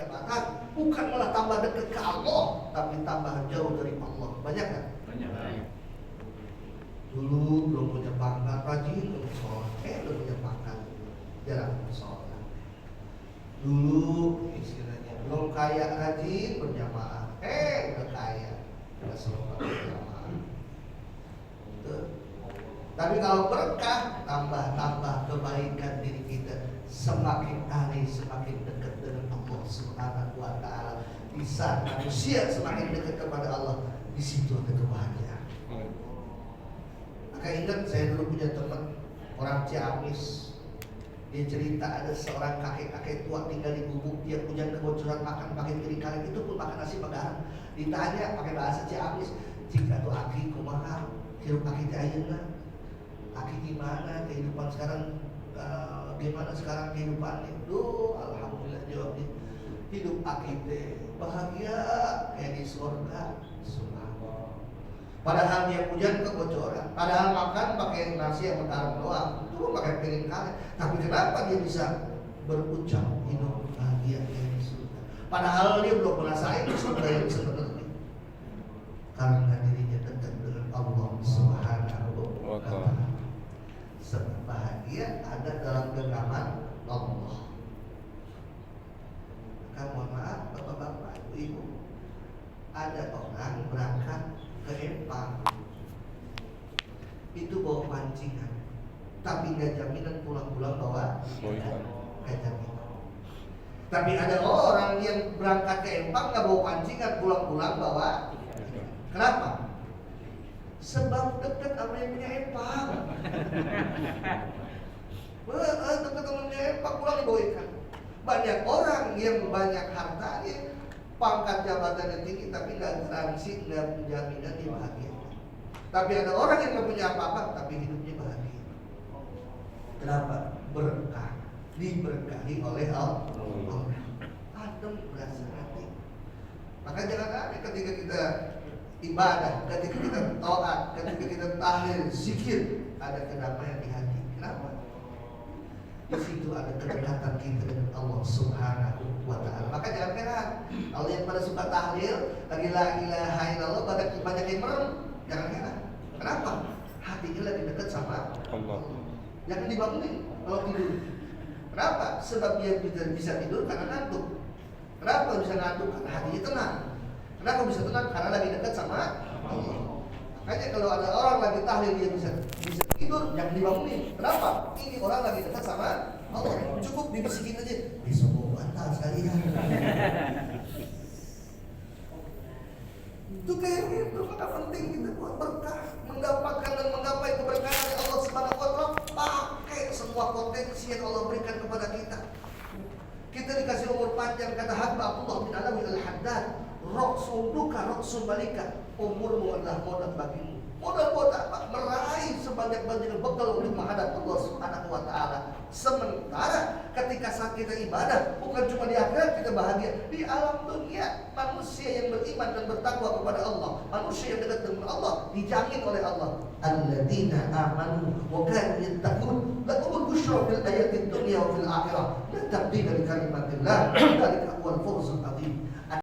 jabatan, bukan malah tambah dekat ke Allah, tapi tambah jauh dari Allah. Banyak kan? Banyak. Dulu belum punya pangkat, rajin sholat, belum punya pangkat, jarang sholat. Dulu istilahnya belum kaya, rajin berjamaah, udah kaya, udah sholat berjamaah. Tapi kalau berkah, tambah kebaikan diri kita, semakin hari semakin dekat dengan Allah Subhanahu wa Ta'ala. Di saat manusia semakin dekat kepada Allah, di situ ada kebahagiaan. Maka ingat, saya dulu punya teman orang Ciamis. Dia cerita ada seorang kakek-kakek tua tinggal di gubuk, dia punya kebocoran makan pakai piring kaleng, itu pun makan nasi pegaran. Ditanya pakai bahasa Ciamis, jika tuh aki kumaha, hirup aki teh ayeuna. Aki gimana kehidupan sekarang, gimana sekarang kehidupannya? Duh, alhamdulillah jawabnya, hidup aki teh bahagia kayak di surga. Subhanallah. Padahal dia punya kebocoran, padahal makan pakai nasi yang mekaram doang, itu pakai piring kaleng. Tapi kenapa dia bisa berucap hidup bahagia kayak di surga? Padahal dia belum merasain surga yang sebenarnya. Karena dirinya dekat dengan Allah Subhanahu wa Ta'ala. Sebab bahagia ada dalam genggaman Allah. Maka mohon maaf bapak-bapak, ibu-ibu, ada orang berangkat ke Empang, itu bawa pancingan, tapi nggak jaminan pulang-pulang bawa nggak jaminan. Tapi ada orang yang berangkat ke Empang nggak bawa pancingan, pulang-pulang bawa. Kenapa? Sebab dekat sama yang punya Empang. Dekat sama yang Empang, pulang dibawa ikan. Banyak orang yang banyak hartanya, pangkat jabatannya tinggi, tapi nggak garansi, nggak jaminan dia bahagia. Tapi ada orang yang nggak punya apa-apa, tapi hidupnya bahagia. Kenapa? Berkah, diberkahi oleh Allah. Adem berasa hati. Maka jangan aneh ketika kita ibadah, ketika kita taat, ketika kita tahlil, zikir, ada kedamaian di hati. Kenapa? Di situ ada kedekatan kita dengan Allah Subhanahu wa Ta'ala. Maka jangan heran, kalau yang pada suka tahlil, lagi la ilaha illallah, banyak yang merem. Jangan heran. Kenapa? Hatinya lagi dekat sama Allah. Jangan dibangunin kalau tidur. Kenapa? Sebab dia bisa tidur karena ngantuk. Kenapa bisa ngantuk? Karena hatinya tenang. Kenapa bisa tenang? Karena lagi dekat sama Allah. Makanya kalau ada orang lagi tahlil dia bisa tidur, jangan dibangunin. Kenapa? Ini orang lagi dekat sama Allah. Cukup dibisikin aja, besok mau bantal sekalian. Itu kayak gitu. Maka penting kita buat berkah, mendapatkan dan menggapai keberkahan yang Allah Subhanahu wa Ta'ala. Pakai semua potensi yang Allah berikan kepada kita. Kita dikasih umur panjang, kata hamba Abdullah bin Alawi al-Haddad, Roksun duka, roksun balika. Umurmu adalah modal bagimu. Modal meraih sebanyak-banyaknya bekal untuk menghadap Allah Subhanahu wa Ta'ala. Sementara ketika saat kita ibadah, bukan cuma di akhirat kita bahagia, di alam dunia manusia yang beriman dan bertakwa kepada Allah, manusia yang dekat dengan Allah, dijamin oleh Allah. Alladzina amanu wa kanu yattaqun lahumul busyra fil hayatid dunya wa fil akhirah. La tabdila li kalimatillah, dzalika huwal fawzul 'adzim.